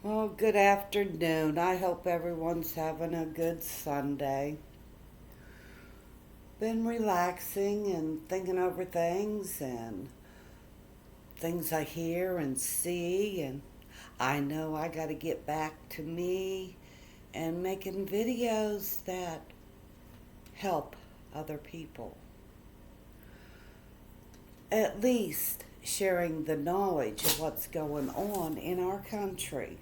Well, good afternoon. I hope everyone's having a good Sunday. Been relaxing and thinking over things I hear and see, and I know I got to get back to me and making videos that help other people. At least sharing the knowledge of what's going on in our country.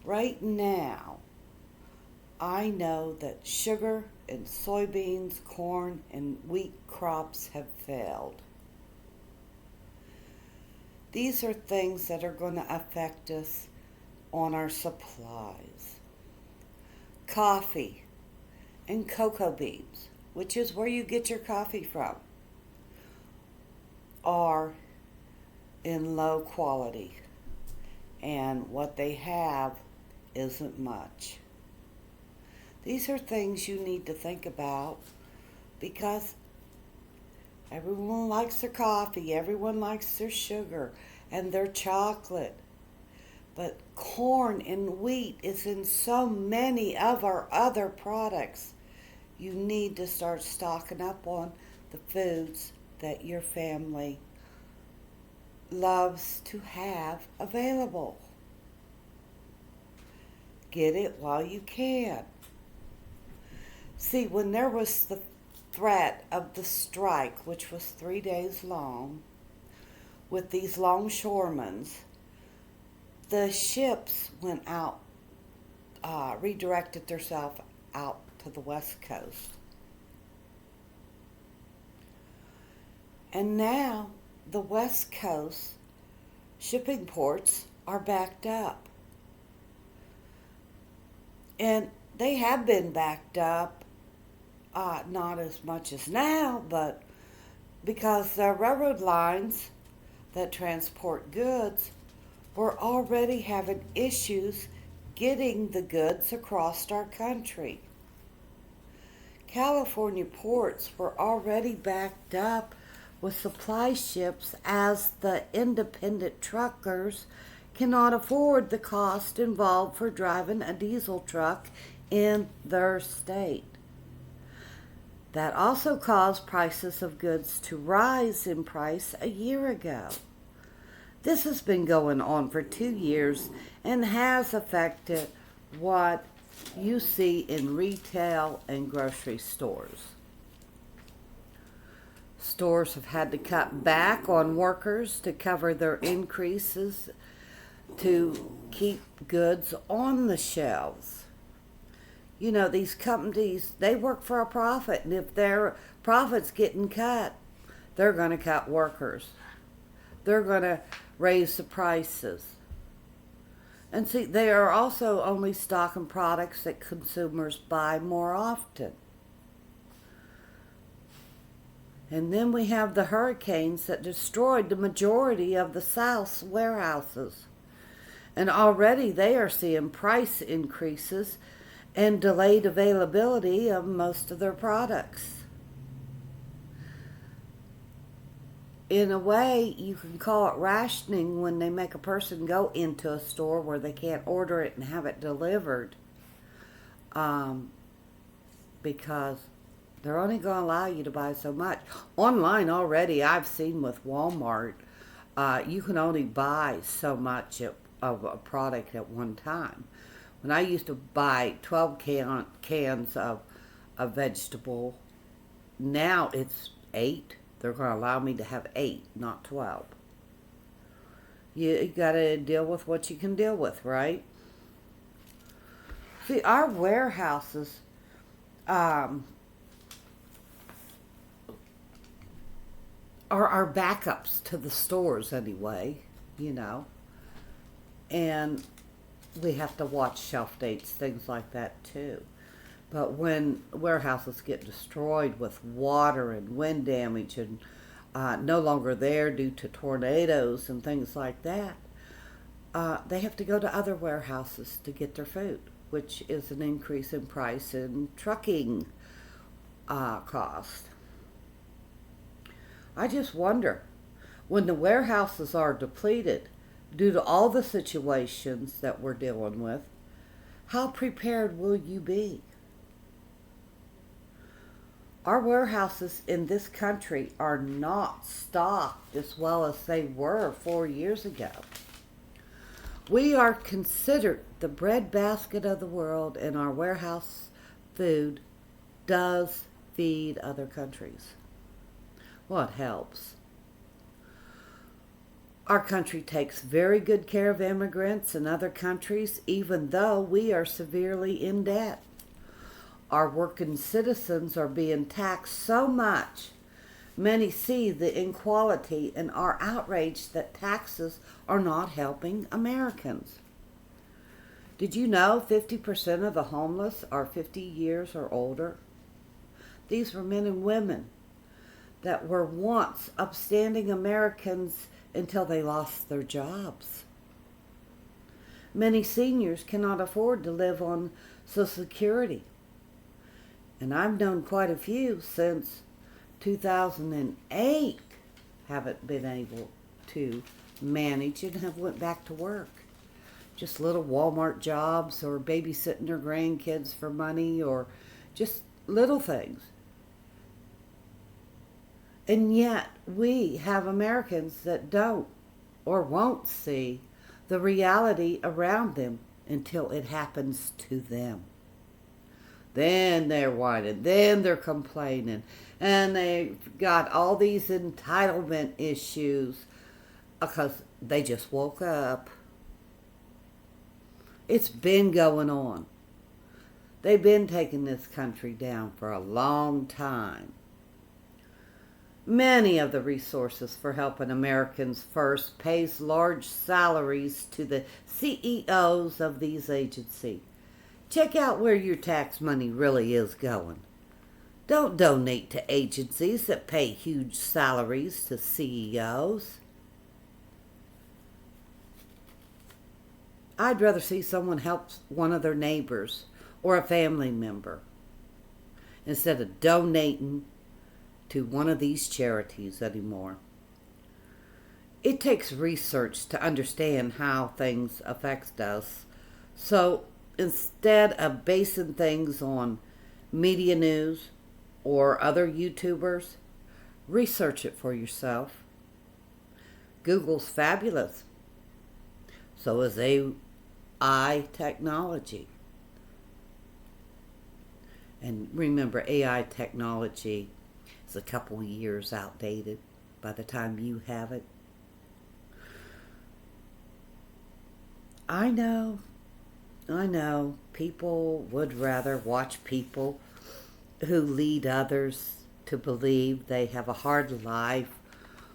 Right now, I know that sugar and soybeans, corn, and wheat crops have failed. These are things that are going to affect us on our supplies. Coffee and cocoa beans, which is where you get your coffee from, are in low quality, and what they have isn't much. These are things you need to think about because everyone likes their coffee, everyone likes their sugar and their chocolate. But corn and wheat is in so many of our other products. You need to start stocking up on the foods that your family loves to have available. Get it while you can. See, when there was the threat of the strike, which was 3 days long, with these longshoremen, the ships went out, redirected themselves out to the west coast. And now the west coast shipping ports are backed up. And they have been backed up, not as much as now, but because the railroad lines that transport goods were already having issues getting the goods across our country. California ports were already backed up with supply ships as the independent truckers cannot afford the cost involved for driving a diesel truck in their state. That also caused prices of goods to rise in price a year ago. This has been going on for 2 years and has affected what you see in retail and grocery stores. Stores have had to cut back on workers to cover their increases to keep goods on the shelves. You know, these companies, they work for a profit, and if their profit's getting cut, they're going to cut workers. They're going to raise the prices. And see, they are also only stocking products that consumers buy more often. And then we have the hurricanes that destroyed the majority of the South's warehouses. And already they are seeing price increases and delayed availability of most of their products. In a way, you can call it rationing when they make a person go into a store where they can't order it and have it delivered, because they're only going to allow you to buy so much. Online already, I've seen with Walmart, you can only buy so much of a product at one time. When I used to buy 12 cans of a vegetable, now it's 8. They're going to allow me to have 8, not 12. You got to deal with what you can deal with, right? See, our warehouses are our backups to the stores anyway, you know. And we have to watch shelf dates, things like that too. But when warehouses get destroyed with water and wind damage and no longer there due to tornadoes and things like that, they have to go to other warehouses to get their food, which is an increase in price in trucking cost. I just wonder, when the warehouses are depleted, due to all the situations that we're dealing with, how prepared will you be? Our warehouses in this country are not stocked as well as they were 4 years ago. We are considered the breadbasket of the world, and our warehouse food does feed other countries. Well, it helps. Our country takes very good care of immigrants in other countries, even though we are severely in debt. Our working citizens are being taxed so much. Many see the inequality and are outraged that taxes are not helping Americans. Did you know 50% of the homeless are 50 years or older? These were men and women that were once upstanding Americans until they lost their jobs. Many seniors cannot afford to live on Social Security. And I've known quite a few since 2008 haven't been able to manage and have went back to work. Just little Walmart jobs or babysitting their grandkids for money or just little things. And yet we have Americans that don't or won't see the reality around them until it happens to them. Then they're whining, then they're complaining, and they've got all these entitlement issues because they just woke up. It's been going on. They've been taking this country down for a long time. Many of the resources for helping Americans first pays large salaries to the CEOs of these agencies. Check out where your tax money really is going. Don't donate to agencies that pay huge salaries to CEOs. I'd rather see someone help one of their neighbors or a family member instead of donating to one of these charities anymore. It takes research to understand how things affect us. So instead of basing things on media news or other YouTubers, research it for yourself. Google's fabulous. So is AI technology. And remember, AI technology is a couple years outdated by the time you have it. I know, people would rather watch people who lead others to believe they have a hard life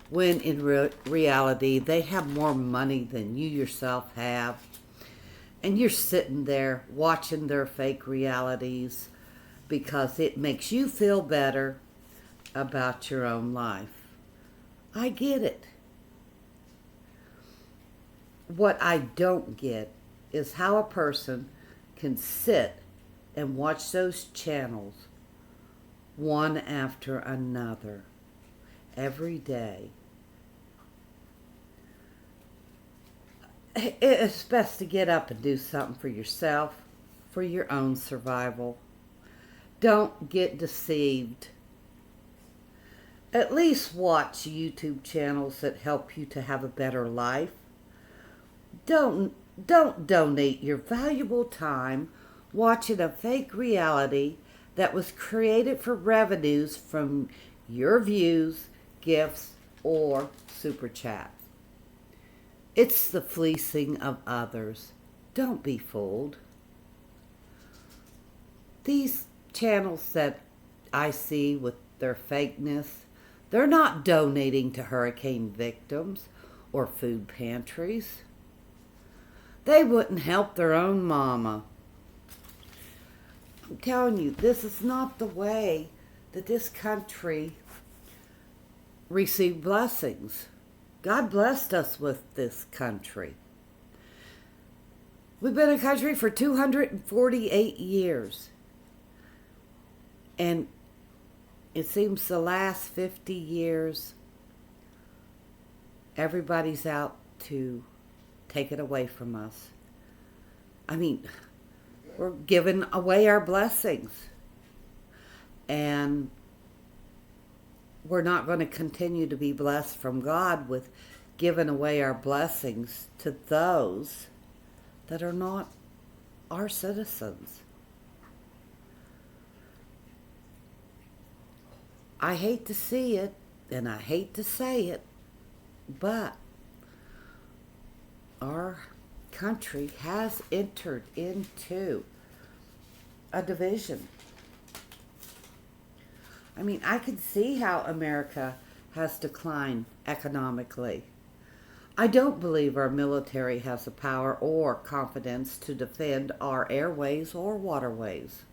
when in reality they have more money than you yourself have. And you're sitting there watching their fake realities because it makes you feel better about your own life. I get it. What I don't get is how a person can sit and watch those channels one after another every day. It's best to get up and do something for yourself, for your own survival. Don't get deceived. At least watch YouTube channels that help you to have a better life. Don't donate your valuable time watching a fake reality that was created for revenues from your views, gifts, or super chats. It's the fleecing of others. Don't be fooled. These channels that I see with their fakeness, they're not donating to hurricane victims or food pantries. They wouldn't help their own mama. I'm telling you, this is not the way that this country received blessings. God blessed us with this country. We've been a country for 248 years. And it seems the last 50 years, everybody's out to take it away from us. I mean, we're giving away our blessings. And we're not going to continue to be blessed from God with giving away our blessings to those that are not our citizens. I hate to see it, and I hate to say it, but our country has entered into a division. I mean, I can see how America has declined economically. I don't believe our military has the power or confidence to defend our airways or waterways.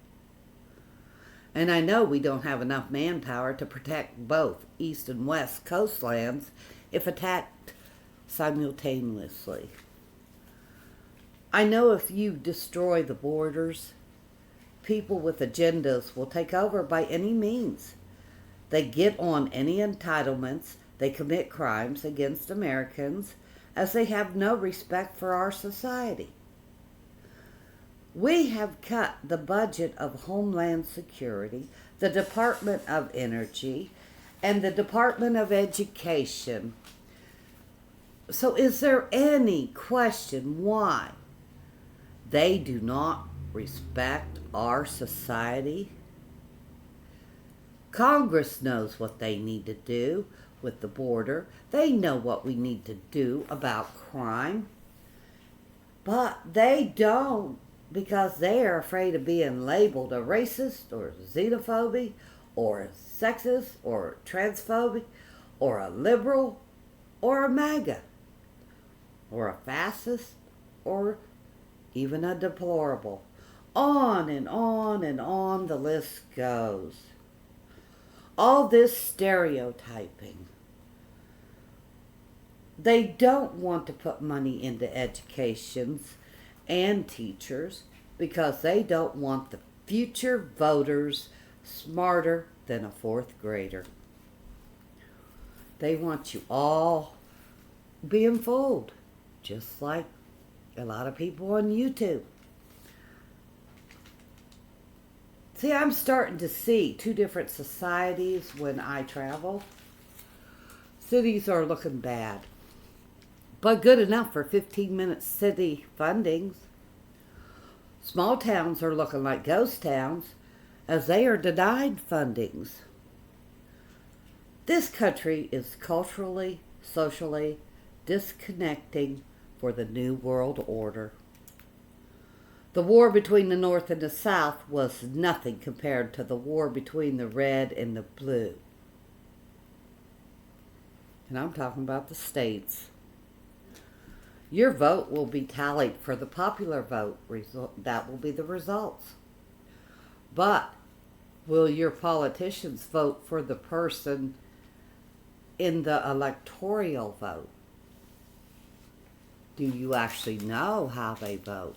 And I know we don't have enough manpower to protect both east and west coastlands if attacked simultaneously. I know if you destroy the borders, people with agendas will take over by any means. They get on any entitlements, they commit crimes against Americans, as they have no respect for our society. We have cut the budget of Homeland Security, the Department of Energy, and the Department of Education. So is there any question why they do not respect our society? Congress knows what they need to do with the border. They know what we need to do about crime. But they don't, because they are afraid of being labeled a racist or xenophobic or a sexist or transphobic or a liberal or a MAGA or a fascist or even a deplorable. On and on and on the list goes. All this stereotyping. They don't want to put money into educations and teachers because they don't want the future voters smarter than a fourth grader. They want you all being fooled, just like a lot of people on YouTube. See, I'm starting to see two different societies when I travel. Cities are looking bad, but good enough for 15-minute city fundings. Small towns are looking like ghost towns as they are denied fundings. This country is culturally, socially disconnecting for the New World Order. The war between the North and the South was nothing compared to the war between the red and the blue. And I'm talking about the states. Your vote will be tallied for the popular vote. That will be the results. But will your politicians vote for the person in the electoral vote? Do you actually know how they vote?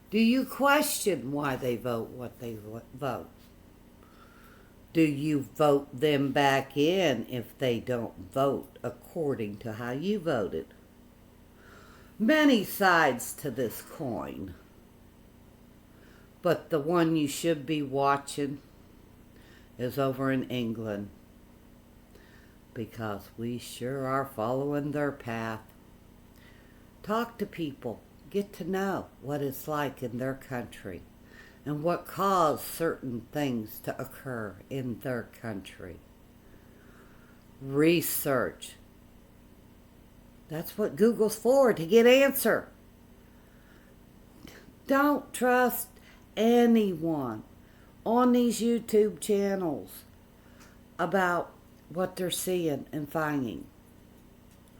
Do you question why they vote what they vote? Do you vote them back in if they don't vote according to how you voted? Many sides to this coin. But the one you should be watching is over in England, because we sure are following their path. Talk to people. Get to know what it's like in their country and what caused certain things to occur in their country. Research. That's what Google's for, to get answer. Don't trust anyone on these YouTube channels about what they're seeing and finding.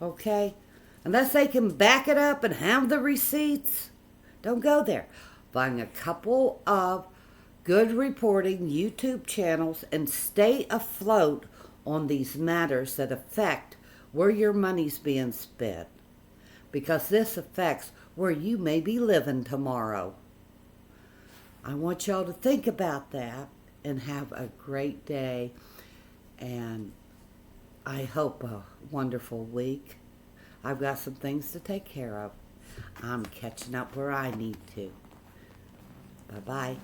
Okay? Unless they can back it up and have the receipts, don't go there. Find a couple of good reporting YouTube channels and stay afloat on these matters that affect where your money's being spent, because this affects where you may be living tomorrow. I want y'all to think about that and have a great day, and I hope a wonderful week. I've got some things to take care of. I'm catching up where I need to. Bye-bye.